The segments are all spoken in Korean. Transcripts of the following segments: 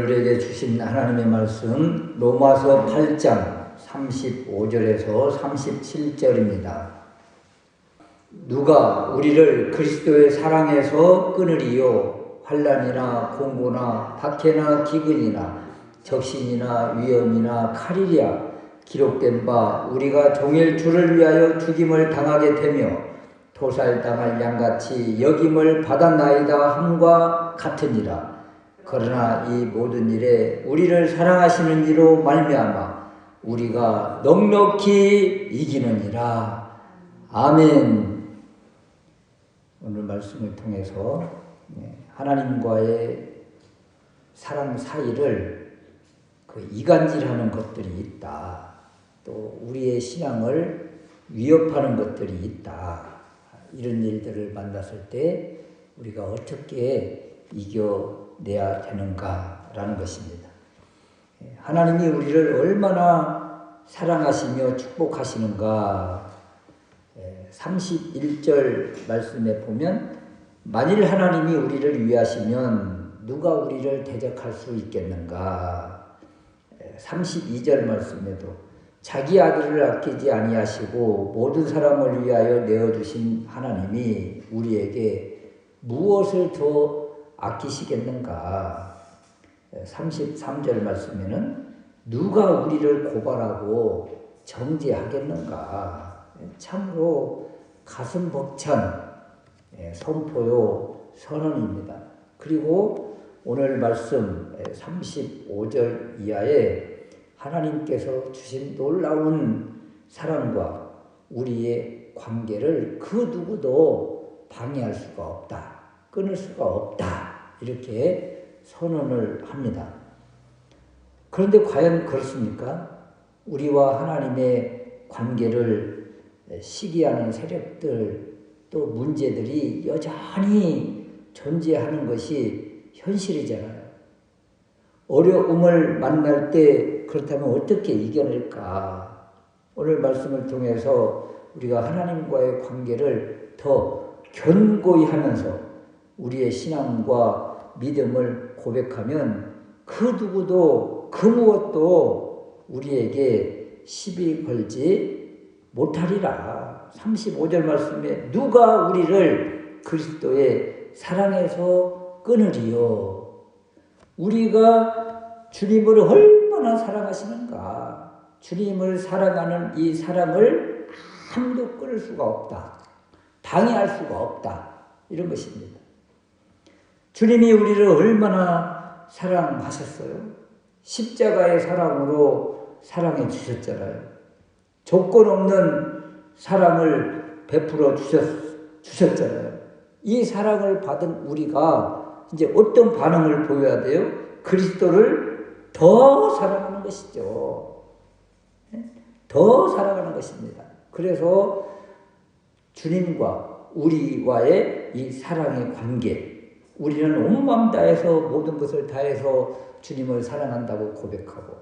오늘 우리에게 주신 하나님의 말씀 로마서 8장 35절에서 37절입니다. 누가 우리를 그리스도의 사랑에서 끊으리요? 환난이나 공고나 박해나 기근이나 적신이나 위험이나 칼이랴. 기록된 바 우리가 종일 주를 위하여 죽임을 당하게 되며 도살당할 양같이 여김을 받았나이다 함과 같으니라. 그러나 이 모든 일에 우리를 사랑하시는 이로 말미암아 우리가 넉넉히 이기느니라. 아멘. 오늘 말씀을 통해서 하나님과의 사랑 사이를 이간질하는 것들이 있다. 또 우리의 신앙을 위협하는 것들이 있다. 이런 일들을 만났을 때 우리가 어떻게 이겨내야 되는가라는 것입니다. 하나님이 우리를 얼마나 사랑하시며 축복하시는가. 31절 말씀에 보면 만일 하나님이 우리를 위하시면 누가 우리를 대적할 수 있겠는가. 32절 말씀에도 자기 아들을 아끼지 아니하시고 모든 사람을 위하여 내어주신 하나님이 우리에게 무엇을 더 아끼시겠는가. 33절 말씀에는 누가 우리를 고발하고 정죄하겠는가. 참으로 가슴 벅찬 선포요 선언입니다. 그리고 오늘 말씀 35절 이하에 하나님께서 주신 놀라운 사랑과 우리의 관계를 그 누구도 방해할 수가 없다. 끊을 수가 없다. 이렇게 선언을 합니다. 그런데 과연 그렇습니까? 우리와 하나님의 관계를 시기하는 세력들 또 문제들이 여전히 존재하는 것이 현실이잖아요. 어려움을 만날 때 그렇다면 어떻게 이겨낼까? 오늘 말씀을 통해서 우리가 하나님과의 관계를 더 견고히 하면서 우리의 신앙과 믿음을 고백하면 그 누구도 그 무엇도 우리에게 시비 걸지 못하리라. 35절 말씀에 누가 우리를 그리스도의 사랑에서 끊으리요? 우리가 주님을 얼마나 사랑하시는가. 주님을 사랑하는 이 사랑을 아무도 끊을 수가 없다. 방해할 수가 없다. 이런 것입니다. 주님이 우리를 얼마나 사랑하셨어요? 십자가의 사랑으로 사랑해 주셨잖아요. 조건 없는 사랑을 베풀어 주셨잖아요. 이 사랑을 받은 우리가 이제 어떤 반응을 보여야 돼요? 그리스도를 더 사랑하는 것이죠. 더 사랑하는 것입니다. 그래서 주님과 우리와의 이 사랑의 관계, 우리는 온 마음 다해서 모든 것을 다해서 주님을 사랑한다고 고백하고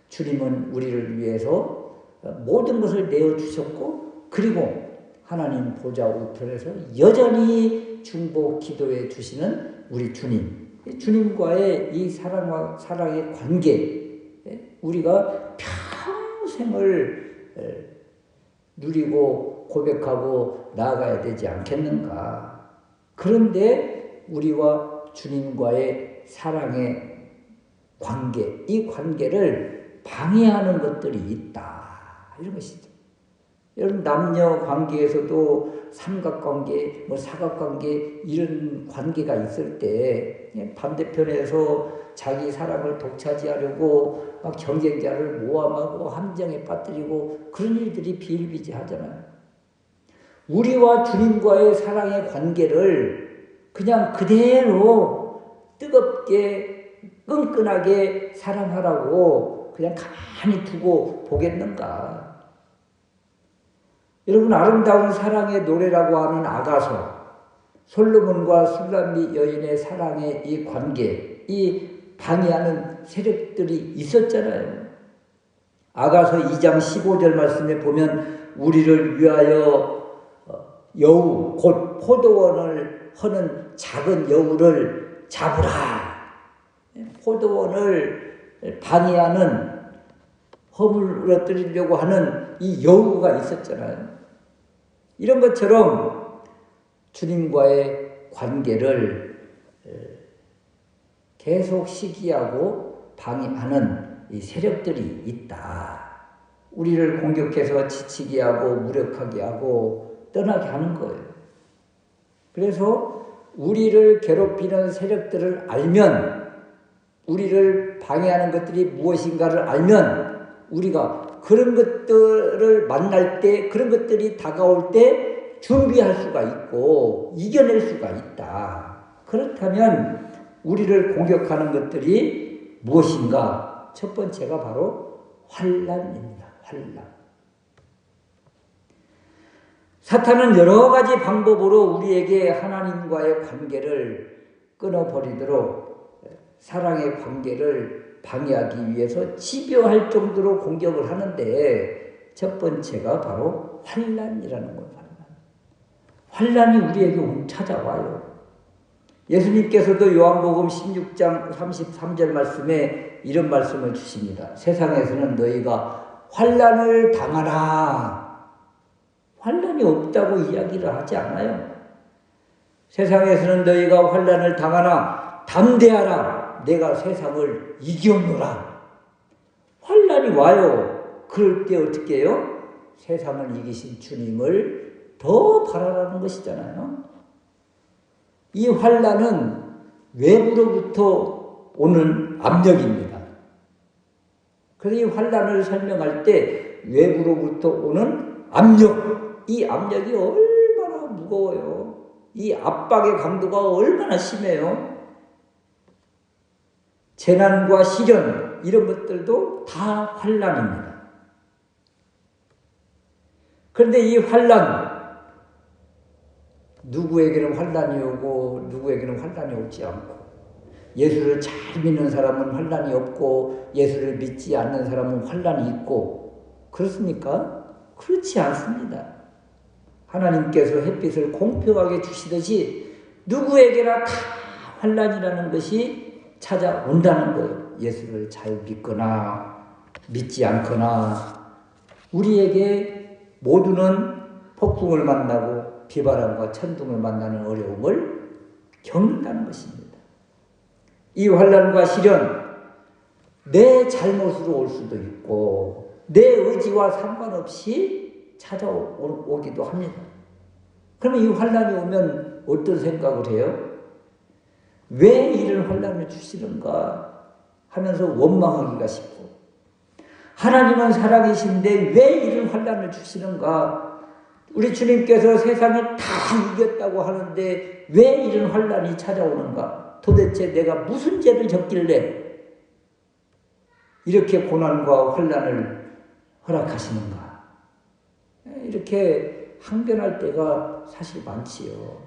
주님은 우리를 위해서 모든 것을 내어주셨고 그리고 하나님 보좌 우편에서 여전히 중보 기도해 주시는 우리 주님, 주님과의 이 사랑의 관계, 우리가 평생을 누리고 고백하고 나아가야 되지 않겠는가. 그런데 우리와 주님과의 사랑의 관계, 이 관계를 방해하는 것들이 있다. 이런 것이죠. 여러분, 남녀 관계에서도 삼각관계, 사각관계 이런 관계가 있을 때 반대편에서 자기 사람을 독차지하려고 막 경쟁자를 모함하고 함정에 빠뜨리고 그런 일들이 비일비재하잖아요. 우리와 주님과의 사랑의 관계를 그냥 그대로 뜨겁게 끈끈하게 사랑하라고 그냥 가만히 두고 보겠는가. 여러분, 아름다운 사랑의 노래라고 하는 아가서, 솔로몬과 술람미 여인의 사랑의 이 관계, 이 방해하는 세력들이 있었잖아요. 아가서 2장 15절 말씀에 보면 우리를 위하여 여우 곧 포도원을 허는 작은 여우를 잡으라. 포도원을 방해하는, 허물어뜨리려고 하는 이 여우가 있었잖아요. 이런 것처럼 주님과의 관계를 계속 시기하고 방해하는 이 세력들이 있다. 우리를 공격해서 지치게 하고 무력하게 하고 떠나게 하는 거예요. 그래서 우리를 괴롭히는 세력들을 알면, 우리를 방해하는 것들이 무엇인가를 알면 우리가 그런 것들을 만날 때, 그런 것들이 다가올 때 준비할 수가 있고 이겨낼 수가 있다. 그렇다면 우리를 공격하는 것들이 무엇인가? 첫 번째가 바로 환난입니다. 환난. 사탄은 여러 가지 방법으로 우리에게 하나님과의 관계를 끊어버리도록, 사랑의 관계를 방해하기 위해서 집요할 정도로 공격을 하는데, 첫 번째가 바로 환난이라는 거예요. 환난이 우리에게 찾아와요. 예수님께서도 요한복음 16장 33절 말씀에 이런 말씀을 주십니다. 세상에서는 너희가 환난을 당하라. 환난이 없다고 이야기를 하지 않아요. 세상에서는 너희가 환난을 당하나 담대하라. 내가 세상을 이겼노라. 환난이 와요. 그럴 때 어떻게 해요? 세상을 이기신 주님을 더 바라라는 것이잖아요. 이 환난은 외부로부터 오는 압력입니다. 그래서 이 환난을 설명할 때 외부로부터 오는 압력, 이 압력이 얼마나 무거워요. 이 압박의 강도가 얼마나 심해요. 재난과 시련, 이런 것들도 다 환난입니다. 그런데 이 환난, 누구에게는 환난이 오고 누구에게는 환난이 오지 않고, 예수를 잘 믿는 사람은 환난이 없고 예수를 믿지 않는 사람은 환난이 있고, 그렇습니까? 그렇지 않습니다. 하나님께서 햇빛을 공평하게 주시듯이 누구에게나 다 환난이라는 것이 찾아온다는 거예요. 예수를 잘 믿거나 믿지 않거나, 우리에게 모두는 폭풍을 만나고 비바람과 천둥을 만나는 어려움을 겪는다는 것입니다. 이 환난과 시련, 내 잘못으로 올 수도 있고 내 의지와 상관없이 찾아오기도 합니다. 그러면 이 환난이 오면 어떤 생각을 해요? 왜 이런 환난을 주시는가 하면서 원망하기가 쉽고, 하나님은 살아계신데 왜 이런 환난을 주시는가, 우리 주님께서 세상을 다 이겼다고 하는데 왜 이런 환난이 찾아오는가, 도대체 내가 무슨 죄를 졌길래 이렇게 고난과 환난을 허락하시는가, 이렇게 항변할 때가 사실 많지요.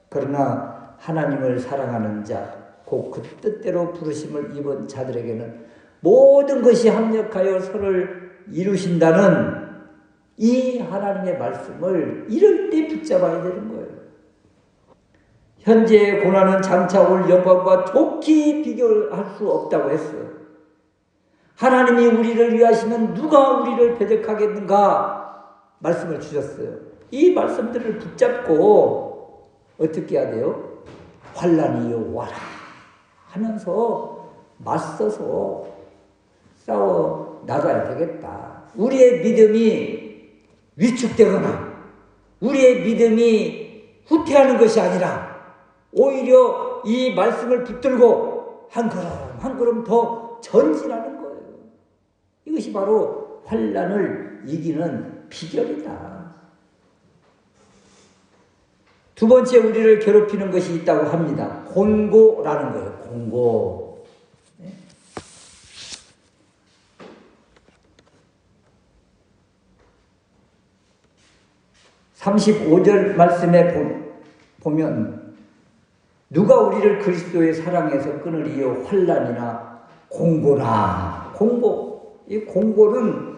그러나 하나님을 사랑하는 자, 곧 그 뜻대로 부르심을 입은 자들에게는 모든 것이 합력하여 선을 이루신다는 이 하나님의 말씀을 이럴 때 붙잡아야 되는 거예요. 현재의 고난은 장차 올 영광과 좋게 비교할 수 없다고 했어요. 하나님이 우리를 위하시면 누가 우리를 배척하겠는가 말씀을 주셨어요. 이 말씀들을 붙잡고 어떻게 해야 돼요? 환난이 와라 하면서 맞서서 싸워 나가야 되겠다. 우리의 믿음이 위축되거나 우리의 믿음이 후퇴하는 것이 아니라 오히려 이 말씀을 붙들고 한 걸음 한 걸음 더 전진하는 거예요. 이것이 바로 환난을 이기는 비결이다. 두 번째, 우리를 괴롭히는 것이 있다고 합니다. 공고라는 거예요. 공고. 35절 말씀에 보면 누가 우리를 그리스도의 사랑에서 끊으리요? 환난이나 공고나. 공고. 이 공고는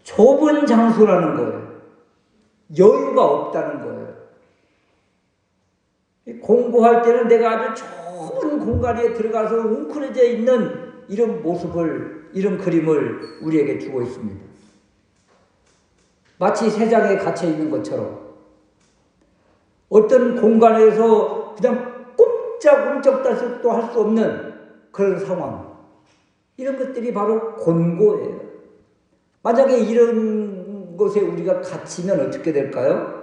좁은 장소라는 거예요. 여유가 없다는 거예요. 공고할 때는 내가 아주 좁은 공간에 들어가서 웅크려져 있는 이런 모습을, 이런 그림을 우리에게 주고 있습니다. 마치 세상에 갇혀 있는 것처럼 어떤 공간에서 그냥 꼼짝도 할 수 없는 그런 상황, 이런 것들이 바로 곤고예요. 만약에 이런 곳에 우리가 갇히면 어떻게 될까요?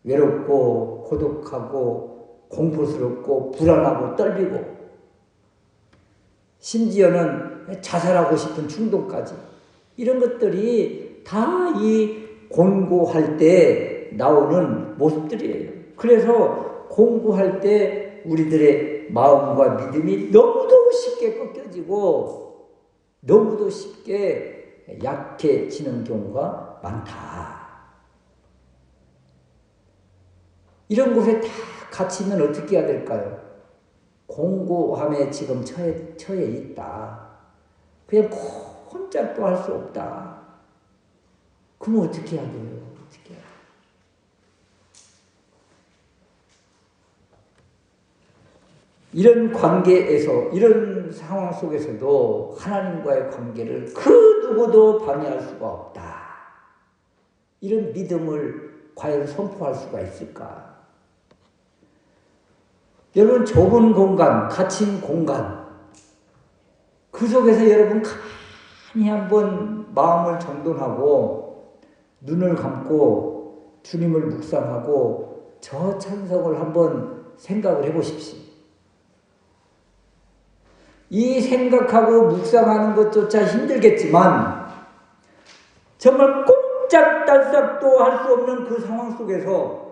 외롭고 고독하고 공포스럽고 불안하고 떨리고 심지어는 자살하고 싶은 충동까지, 이런 것들이 다 이 곤고할 때 나오는 모습들이에요. 그래서 곤고할 때 우리들의 마음과 믿음이 너무도 쉽게 꺾여지고 너무도 쉽게 약해지는 경우가 많다. 이런 곳에 다 갇히면 어떻게 해야 될까요? 공고함에 지금 처해 있다. 그냥 꼼짝도 할 수 없다. 그럼 어떻게 해야 돼요? 어떻게 해야 돼요? 이런 관계에서, 이런 상황 속에서도 하나님과의 관계를 그 누구도 방해할 수가 없다. 이런 믿음을 과연 선포할 수가 있을까? 여러분, 좁은 공간, 갇힌 공간, 그 속에서 여러분 가만히 한번 마음을 정돈하고 눈을 감고 주님을 묵상하고 저 찬송을 한번 생각을 해보십시오. 이 생각하고 묵상하는 것조차 힘들겠지만 정말 꼼짝달싹도 할 수 없는 그 상황 속에서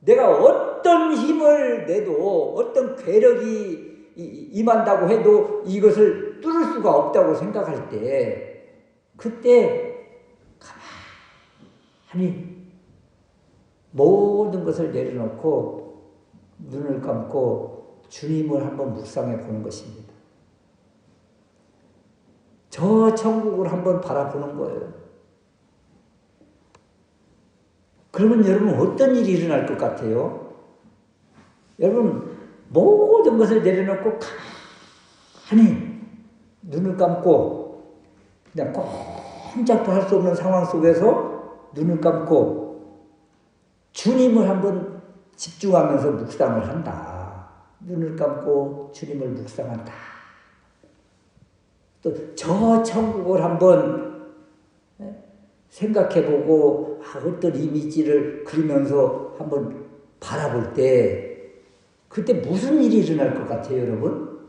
내가 어떤 힘을 내도, 어떤 괴력이 임한다고 해도 이것을 뚫을 수가 없다고 생각할 때, 그때 가만히 모든 것을 내려놓고 눈을 감고 주님을 한번 묵상해 보는 것입니다. 저 천국을 한번 바라보는 거예요. 그러면 여러분 어떤 일이 일어날 것 같아요? 여러분 모든 것을 내려놓고 가만히 눈을 감고 그냥 꼼짝도 할 수 없는 상황 속에서 눈을 감고 주님을 한번 집중하면서 묵상을 한다. 눈을 감고 주님을 묵상한다. 또 저 천국을 한번 생각해보고 어떤 이미지를 그리면서 한번 바라볼 때 그때 무슨 일이 일어날 것 같아요, 여러분?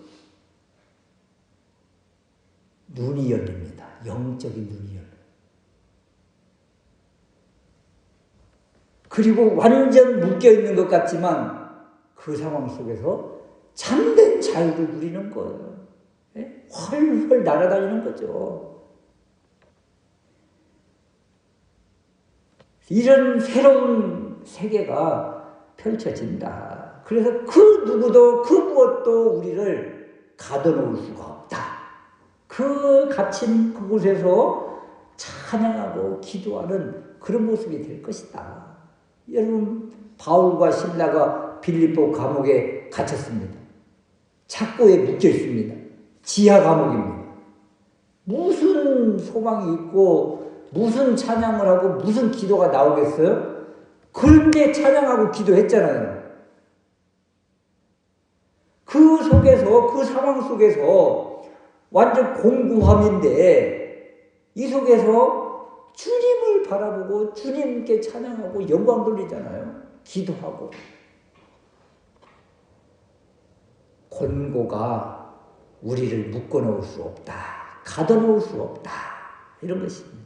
눈이 열립니다. 영적인 눈이 열립니다. 그리고 완전 묶여있는 것 같지만 그 상황 속에서 참된 자유를 누리는 거예요. 훨훨 날아다니는 거죠. 이런 새로운 세계가 펼쳐진다. 그래서 그 누구도 그 무엇도 우리를 가둬놓을 수가 없다. 그 갇힌 그곳에서 찬양하고 기도하는 그런 모습이 될 것이다. 여러분, 바울과 실라가 빌립보 감옥에 갇혔습니다. 착고에 묶여 있습니다. 지하 감옥입니다. 무슨 소망이 있고 무슨 찬양을 하고 무슨 기도가 나오겠어요? 그런데 찬양하고 기도했잖아요. 그 속에서, 그 상황 속에서 완전 공고함인데 이 속에서 주님을 바라보고 주님께 찬양하고 영광 돌리잖아요. 기도하고. 곤고가 우리를 묶어놓을 수 없다. 가둬놓을 수 없다. 이런 것입니다.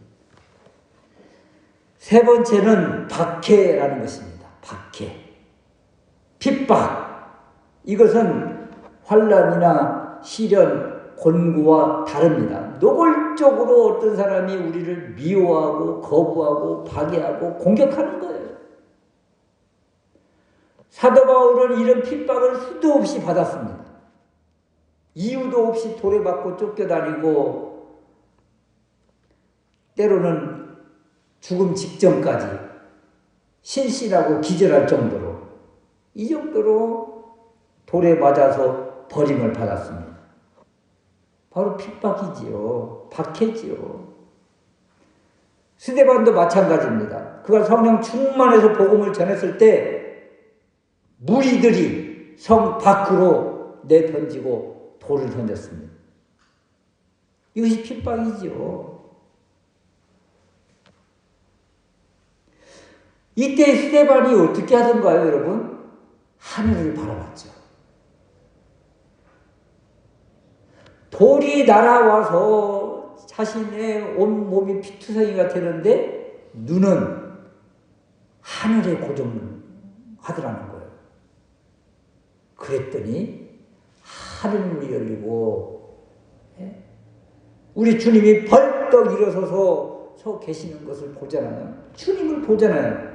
세 번째는 박해라는 것입니다. 박해. 핍박. 이것은 환난이나 시련, 곤고와 다릅니다. 노골적으로 어떤 사람이 우리를 미워하고 거부하고 박해하고 공격하는 거예요. 사도 바울은 이런 핍박을 수도 없이 받았습니다. 이유도 없이 도래받고 쫓겨다니고 때로는 죽음 직전까지 신실하고 기절할 정도로, 이 정도로 돌에 맞아서 버림을 받았습니다. 바로 핍박이지요. 박해지요. 스데반도 마찬가지입니다. 그가 성령 충만해서 복음을 전했을 때 무리들이 성 밖으로 내던지고 돌을 던졌습니다. 이것이 핍박이지요. 이때 스데반이 어떻게 하던가요, 여러분? 하늘을 바라봤죠. 돌이 날아와서 자신의 온몸이 피투성이가 되는데 눈은 하늘에 고정하더라는 거예요. 그랬더니 하늘문이 열리고 우리 주님이 벌떡 일어서서 서 계시는 것을 보잖아요. 주님을 보잖아요.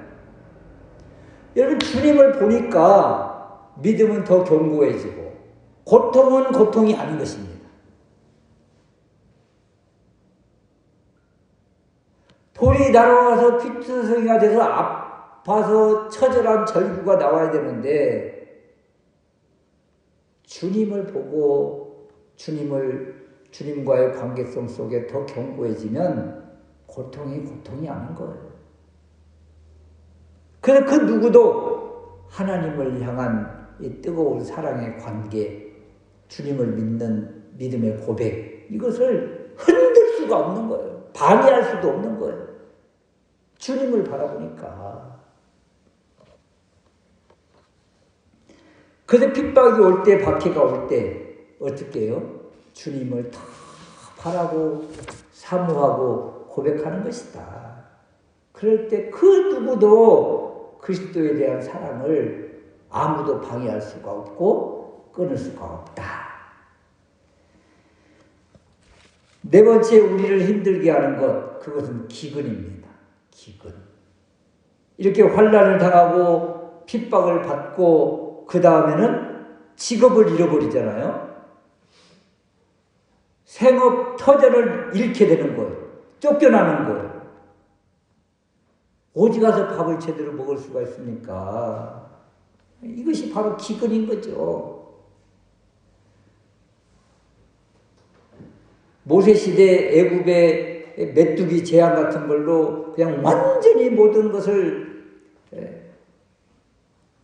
여러분, 주님을 보니까 믿음은 더 견고해지고 고통은 고통이 아닌 것입니다. 돌이 날아와서 피투성이가 돼서 아파서 처절한 절규가 나와야 되는데 주님을 보고 주님과의 관계성 속에 더 견고해지면 고통이 아닌 거예요. 그래서 그 누구도 하나님을 향한 이 뜨거운 사랑의 관계, 주님을 믿는 믿음의 고백, 이것을 흔들 수가 없는 거예요. 방해할 수도 없는 거예요. 주님을 바라보니까. 그래서 핍박이 올 때, 박해가 올 때 어떻게 해요? 주님을 다 바라고 사모하고 고백하는 것이다. 그럴 때 그 누구도 그리스도에 대한 사랑을 아무도 방해할 수가 없고 끊을 수가 없다. 네 번째, 우리를 힘들게 하는 것, 그것은 기근입니다. 기근. 이렇게 환난을 당하고 핍박을 받고 그 다음에는 직업을 잃어버리잖아요. 생업 터전을 잃게 되는 거예요. 쫓겨나는 거예요. 어디 가서 밥을 제대로 먹을 수가 있습니까? 이것이 바로 기근인 거죠. 모세시대 애굽의 메뚜기 재앙 같은 걸로 그냥 완전히 모든 것을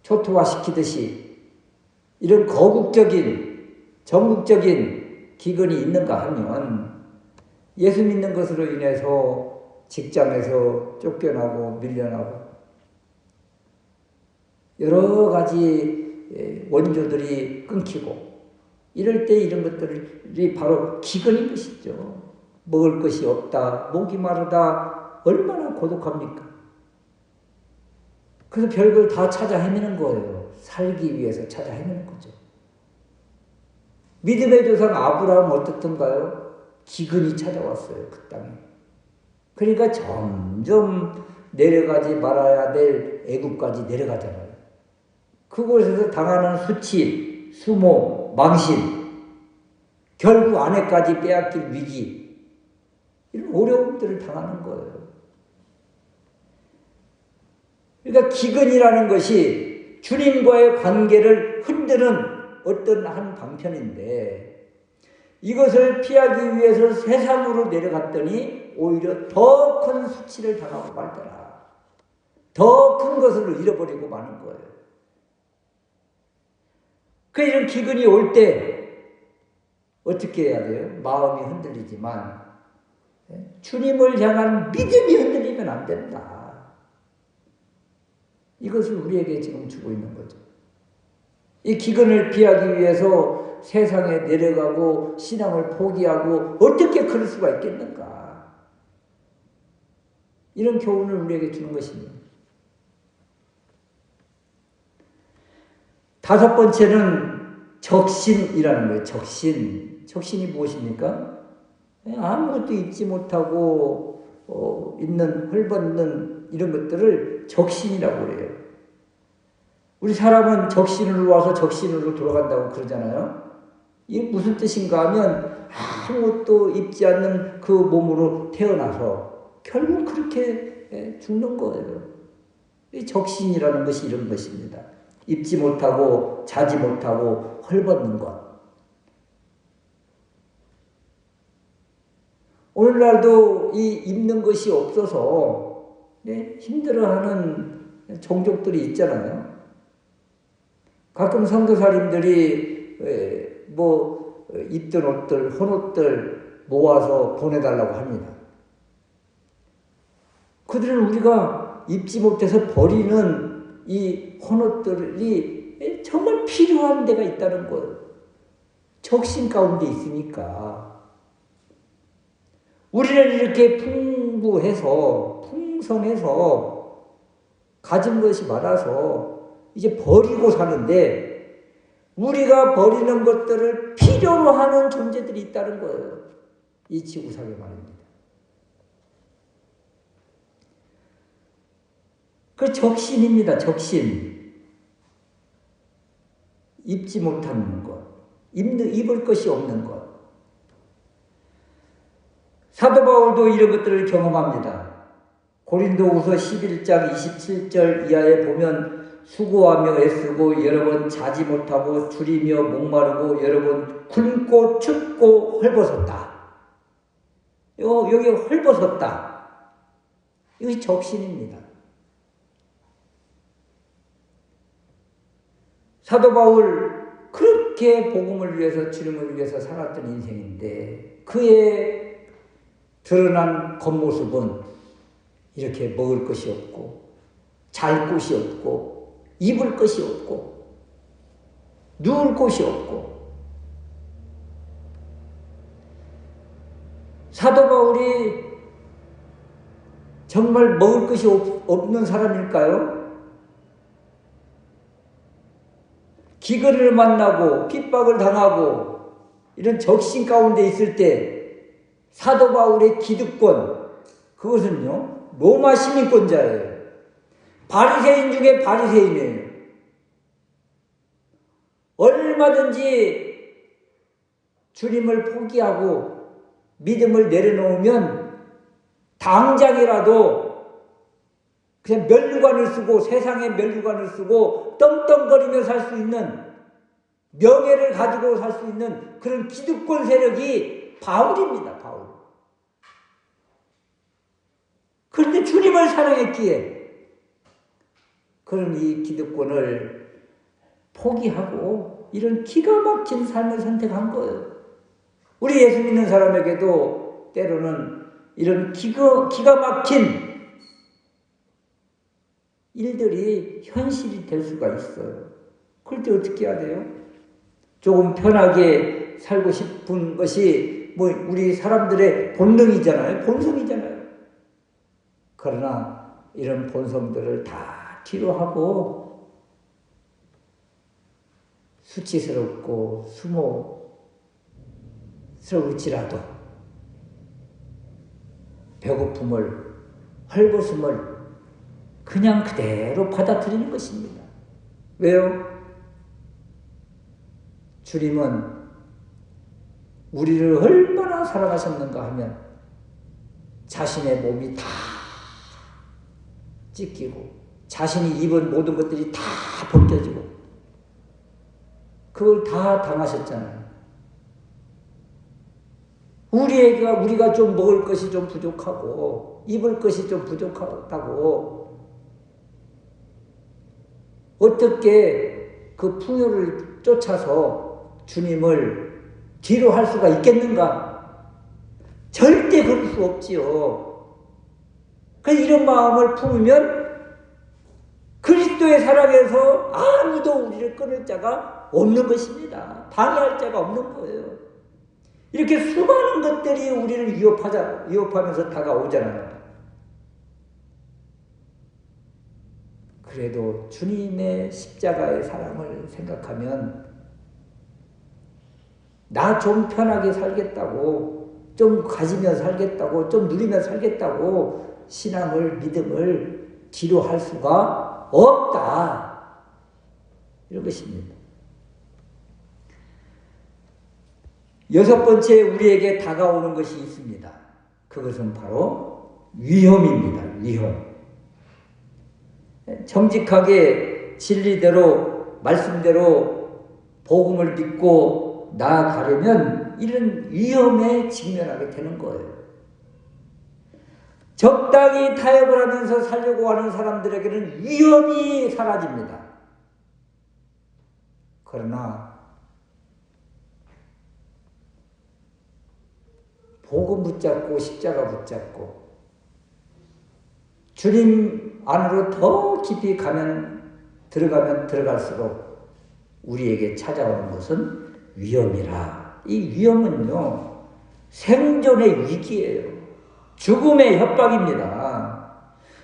초토화시키듯이 이런 거국적인 전국적인 기근이 있는가 하면 예수 믿는 것으로 인해서 직장에서 쫓겨나고 밀려나고 여러 가지 원조들이 끊기고 이럴 때 이런 것들이 바로 기근인 것이죠. 먹을 것이 없다, 목이 마르다, 얼마나 고독합니까? 그래서 별걸 다 찾아 헤매는 거예요. 살기 위해서 찾아 헤매는 거죠. 믿음의 조상 아브라함 어떻던가요? 기근이 찾아왔어요, 그 땅에. 그러니까 점점 내려가지 말아야 될 애굽까지 내려가잖아요. 그곳에서 당하는 수치, 수모, 망신, 결국 아내까지 빼앗길 위기, 이런 어려움들을 당하는 거예요. 그러니까 기근이라는 것이 주님과의 관계를 흔드는 어떤 한 방편인데 이것을 피하기 위해서 세상으로 내려갔더니 오히려 더 큰 수치를 당하고 말더라. 더 큰 것을 잃어버리고 마는 거예요. 그 이런 기근이 올 때 어떻게 해야 돼요? 마음이 흔들리지만 주님을 향한 믿음이 흔들리면 안 된다. 이것을 우리에게 지금 주고 있는 거죠. 이 기근을 피하기 위해서 세상에 내려가고 신앙을 포기하고 어떻게 그럴 수가 있겠는가? 이런 교훈을 우리에게 주는 것입니다. 다섯 번째는 적신이라는 거예요. 적신. 적신이 무엇입니까? 아무것도 잊지 못하고 있는 헐벗는 이런 것들을 적신이라고 그래요. 우리 사람은 적신으로 와서 적신으로 돌아간다고 그러잖아요. 이게 무슨 뜻인가 하면 아무것도 입지 않는 그 몸으로 태어나서 결국 그렇게 죽는 거예요. 이 적신이라는 것이 이런 것입니다. 입지 못하고 자지 못하고 헐벗는 것. 오늘날도 이 입는 것이 없어서 힘들어하는 종족들이 있잖아요. 가끔 선교사님들이 입던 옷들, 헌옷들 모아서 보내달라고 합니다. 그들은 우리가 입지 못해서 버리는 이 헌옷들이 정말 필요한 데가 있다는 거예요. 적신 가운데 있으니까. 우리는 이렇게 풍부해서 풍성해서 가진 것이 많아서 이제 버리고 사는데 우리가 버리는 것들을 필요로 하는 존재들이 있다는 거예요. 이 지구상에 말입니다. 그 적신입니다. 적신. 입지 못하는 것. 입을 것이 없는 것. 사도 바울도 이런 것들을 경험합니다. 고린도후서 11장 27절 이하에 보면 수고하며 애쓰고 여러 번 자지 못하고 줄이며 목마르고 여러 번 굶고 춥고 헐벗었다. 여기 헐벗었다. 이것이 적신입니다. 사도 바울 그렇게 복음을 위해서 주님을 위해서 살았던 인생인데 그의 드러난 겉모습은 이렇게 먹을 것이 없고 잘 곳이 없고 입을 것이 없고 누울 곳이 없고 사도 바울이 정말 먹을 것이 없는 사람일까요? 기근을 만나고 핍박을 당하고 이런 적신 가운데 있을 때 사도 바울의 기득권 그것은요 로마 시민권자예요. 바리새인 중에 바리새인이에요. 얼마든지 주님을 포기하고 믿음을 내려놓으면 당장이라도 그냥 면류관을 쓰고 세상에 면류관을 쓰고 떵떵거리며 살 수 있는 명예를 가지고 살 수 있는 그런 기득권 세력이 바울입니다. 바울. 그런데 주님을 사랑했기에 그런 이 기득권을 포기하고 이런 기가 막힌 삶을 선택한 거예요. 우리 예수 믿는 사람에게도 때로는 이런 기가 막힌 일들이 현실이 될 수가 있어요. 그럴 때 어떻게 해야 돼요? 조금 편하게 살고 싶은 것이 우리 사람들의 본능이잖아요. 본성이잖아요. 그러나 이런 본성들을 다 뒤로 하고 수치스럽고 수모스러울지라도 배고픔을 헐벗음을 그냥 그대로 받아들이는 것입니다. 왜요? 주님은 우리를 얼마나 사랑하셨는가 하면 자신의 몸이 다 찢기고 자신이 입은 모든 것들이 다 벗겨지고 그걸 다 당하셨잖아요. 우리가 좀 먹을 것이 좀 부족하고 입을 것이 좀 부족하다고 어떻게 그 풍요를 쫓아서 주님을 뒤로 할 수가 있겠는가? 절대 그럴 수 없지요. 그래서 이런 마음을 품으면 그리스도의 사랑에서 아무도 우리를 끊을 자가 없는 것입니다. 방해할 자가 없는 거예요. 이렇게 수많은 것들이 우리를 위협하면서 다가오잖아요. 그래도 주님의 십자가의 사랑을 생각하면 나 좀 편하게 살겠다고, 좀 가지며 살겠다고, 좀 누리며 살겠다고 신앙을, 믿음을 뒤로 할 수가 없다. 이런 것입니다. 여섯 번째 우리에게 다가오는 것이 있습니다. 그것은 바로 위험입니다. 위험. 정직하게 진리대로 말씀대로 복음을 믿고 나아가려면 이런 위험에 직면하게 되는 거예요. 적당히 타협을 하면서 살려고 하는 사람들에게는 위험이 사라집니다. 그러나 복음 붙잡고 십자가 붙잡고 주님 안으로 더 깊이 들어가면 들어갈수록 우리에게 찾아오는 것은 위험이라. 이 위험은요, 생존의 위기예요. 죽음의 협박입니다.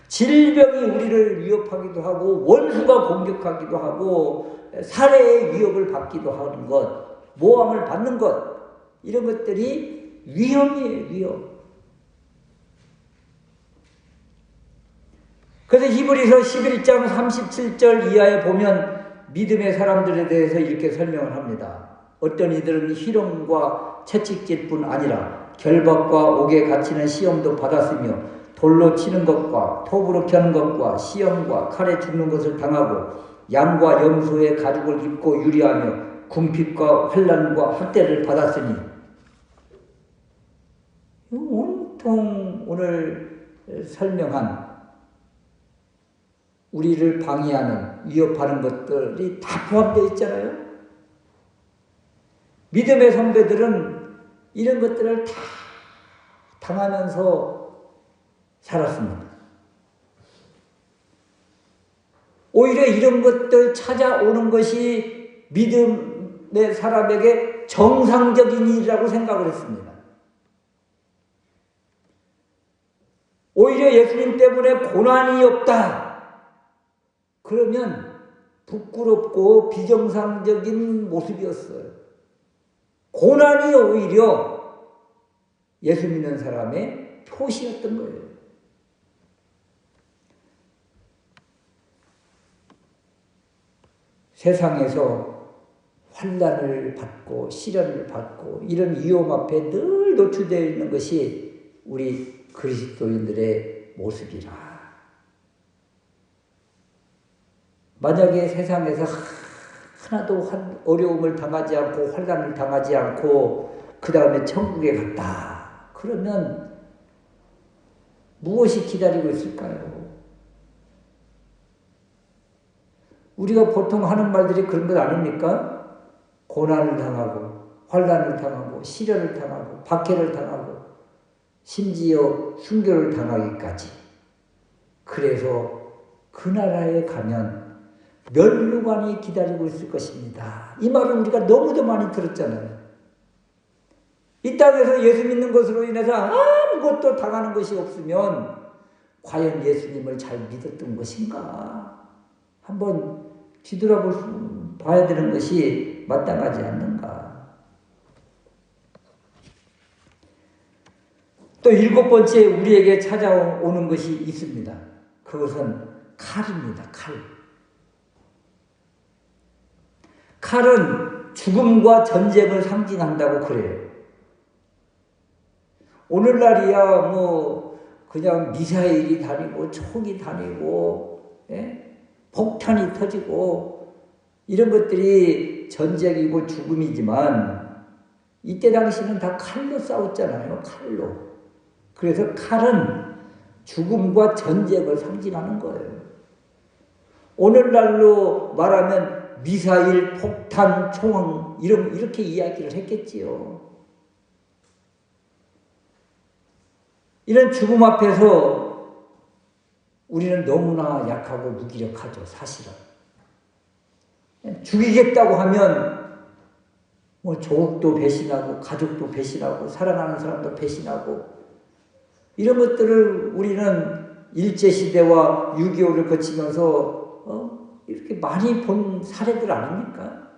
질병이 우리를 위협하기도 하고 원수가 공격하기도 하고 살해의 위협을 받기도 하는 것, 모함을 받는 것, 이런 것들이 위험이에요. 위험. 그래서 히브리서 11장 37절 이하에 보면 믿음의 사람들에 대해서 이렇게 설명을 합니다. 어떤 이들은 희롱과 채찍질 뿐 아니라 결박과 옥에 갇히는 시험도 받았으며 돌로 치는 것과 톱으로 켜는 것과 시험과 칼에 죽는 것을 당하고 양과 염소의 가죽을 입고 유리하며 궁핍과 환난과 학대를 받았으니, 온통 오늘 설명한 우리를 방해하는, 위협하는 것들이 다 포함되어 있잖아요. 믿음의 선배들은 이런 것들을 다 당하면서 살았습니다. 오히려 이런 것들 찾아오는 것이 믿음의 사람에게 정상적인 일이라고 생각을 했습니다. 오히려 예수님 때문에 고난이 없다, 그러면 부끄럽고 비정상적인 모습이었어요. 고난이 오히려 예수 믿는 사람의 표시였던 거예요. 세상에서 환난을 받고 시련을 받고 이런 위험 앞에 늘 노출되어 있는 것이 우리 그리스도인들의 모습이라. 만약에 세상에서 하나도 어려움을 당하지 않고 환난을 당하지 않고 그 다음에 천국에 갔다, 그러면 무엇이 기다리고 있을까요? 우리가 보통 하는 말들이 그런 것 아닙니까? 고난을 당하고 환난을 당하고 시련을 당하고 박해를 당하고 심지어 순교를 당하기까지. 그래서 그 나라에 가면 멸류관이 기다리고 있을 것입니다. 이 말을 우리가 너무도 많이 들었잖아요. 이 땅에서 예수 믿는 것으로 인해서 아무것도 당하는 것이 없으면 과연 예수님을 잘 믿었던 것인가? 한번 뒤돌아봐야 되는 것이 마땅하지 않는가? 또 7번째 우리에게 찾아오는 것이 있습니다. 그것은 칼입니다. 칼. 칼은 죽음과 전쟁을 상징한다고 그래요. 오늘날이야 뭐 그냥 미사일이 다니고 총이 다니고 폭탄이 터지고 이런 것들이 전쟁이고 죽음이지만 이때 당시는 다 칼로 싸웠잖아요. 칼로. 그래서 칼은 죽음과 전쟁을 상징하는 거예요. 오늘날로 말하면 미사일, 폭탄, 총 이렇게 이야기를 했겠지요. 이런 죽음 앞에서 우리는 너무나 약하고 무기력하죠. 사실은. 죽이겠다고 하면 뭐 조국도 배신하고 가족도 배신하고 사랑하는 사람도 배신하고 이런 것들을 우리는 일제시대와 6.25를 거치면서 이렇게 많이 본 사례들 아닙니까?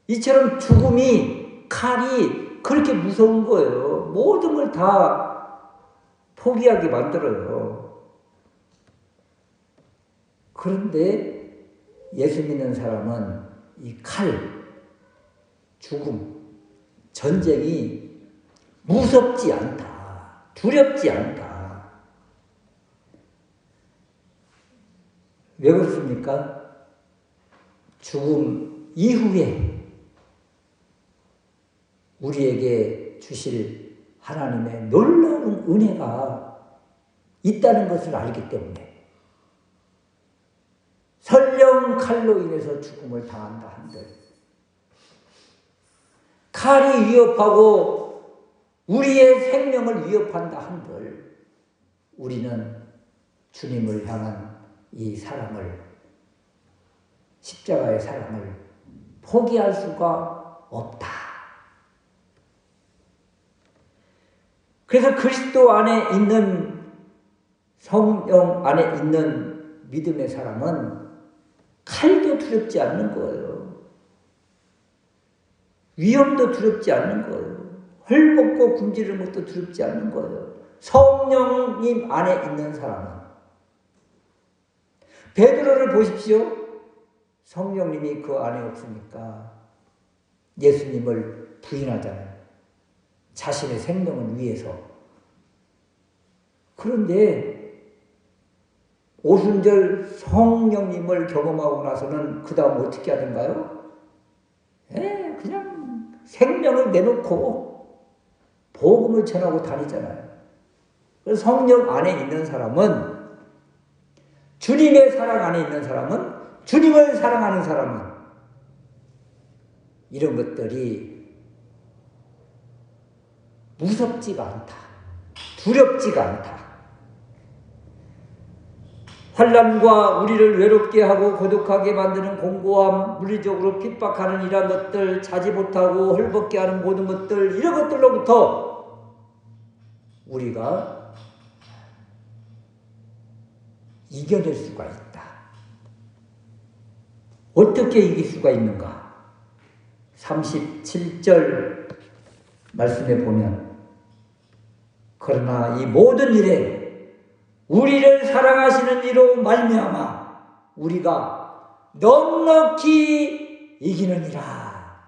이처럼 죽음이, 칼이 그렇게 무서운 거예요. 모든 걸 다 포기하게 만들어요. 그런데 예수 믿는 사람은 이 칼, 죽음, 전쟁이 무섭지 않다, 두렵지 않다. 왜 그렇습니까? 죽음 이후에 우리에게 주실 하나님의 놀라운 은혜가 있다는 것을 알기 때문에 설령 칼로 인해서 죽음을 당한다 한들, 칼이 위협하고 우리의 생명을 위협한다 한들, 우리는 주님을 향한 이 사랑을, 십자가의 사랑을 포기할 수가 없다. 그래서 그리스도 안에 있는, 성령 안에 있는 믿음의 사람은 칼도 두렵지 않는 거예요. 위험도 두렵지 않는 거예요. 헐벗고 굶주리는 것도 두렵지 않는 거예요. 성령님 안에 있는 사람은. 베드로를 보십시오. 성령님이 그 안에 없으니까 예수님을 부인하잖아요. 자신의 생명을 위해서. 그런데 오순절 성령님을 경험하고 나서는 그 다음 어떻게 하던가요? 그냥 생명을 내놓고 복음을 전하고 다니잖아요. 그래서 성령 안에 있는 사람은, 주님의 사랑 안에 있는 사람은, 주님을 사랑하는 사람은 이런 것들이 무섭지가 않다. 두렵지가 않다. 환난과 우리를 외롭게 하고 고독하게 만드는 공고함, 물리적으로 핍박하는 이러한 것들, 자지 못하고 헐벗게 하는 모든 것들, 이런 것들로부터 우리가 이겨낼 수가 있다. 어떻게 이길 수가 있는가? 37절 말씀에 보면, 그러나 이 모든 일에 우리를 사랑하시는 이로 말미암아 우리가 넉넉히 이기느니라.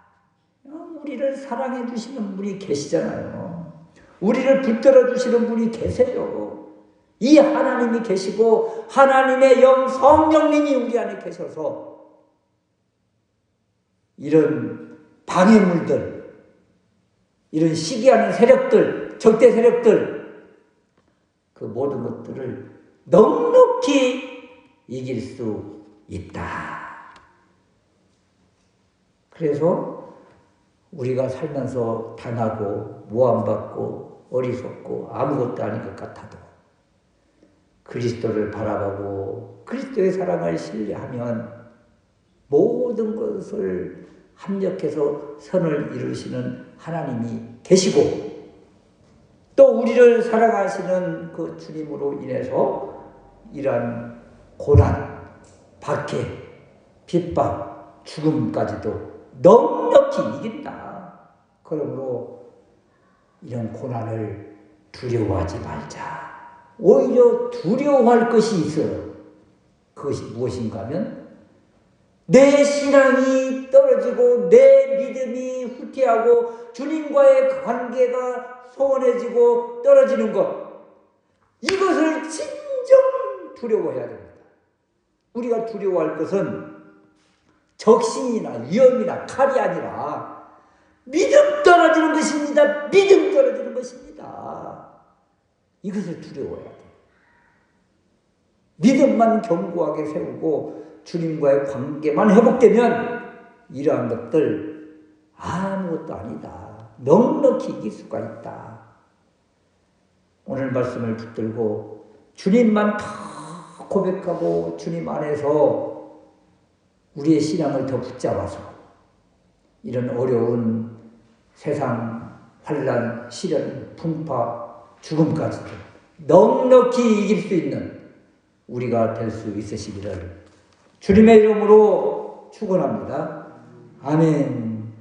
우리를 사랑해 주시는 분이 계시잖아요. 우리를 붙들어 주시는 분이 계세요. 이 하나님이 계시고 하나님의 영 성령님이 우리 안에 계셔서 이런 방해물들, 이런 시기하는 세력들, 적대 세력들, 그 모든 것들을 넉넉히 이길 수 있다. 그래서 우리가 살면서 당하고 모함받고 어리석고 아무것도 아닌 것 같아도 그리스도를 바라보고 그리스도의 사랑을 신뢰하면 모든 것을 합력해서 선을 이루시는 하나님이 계시고, 또 우리를 사랑하시는 그 주님으로 인해서 이러한 고난, 박해, 핍박, 죽음까지도 넉넉히 이긴다. 그러므로 이런 고난을 두려워하지 말자. 오히려 두려워할 것이 있어요. 그것이 무엇인가 하면 내 신앙이 떨어지고 내 믿음이 후퇴하고 주님과의 관계가 소원해지고 떨어지는 것, 이것을 진정 두려워해야 됩니다. 우리가 두려워할 것은 적신이나 위험이나 칼이 아니라 믿음 떨어지는 것입니다. 믿음 떨어지는 것입니다. 이것을 두려워해야 돼요. 믿음만 견고하게 세우고 주님과의 관계만 회복되면 이러한 것들 아무것도 아니다. 넉넉히 이길 수가 있다. 오늘 말씀을 붙들고 주님만 다 고백하고 주님 안에서 우리의 신앙을 더 붙잡아서 이런 어려운 세상 환난, 시련, 풍파, 죽음까지도 넉넉히 이길 수 있는 우리가 될 수 있으시기를 주님의 이름으로 축원합니다. 아멘.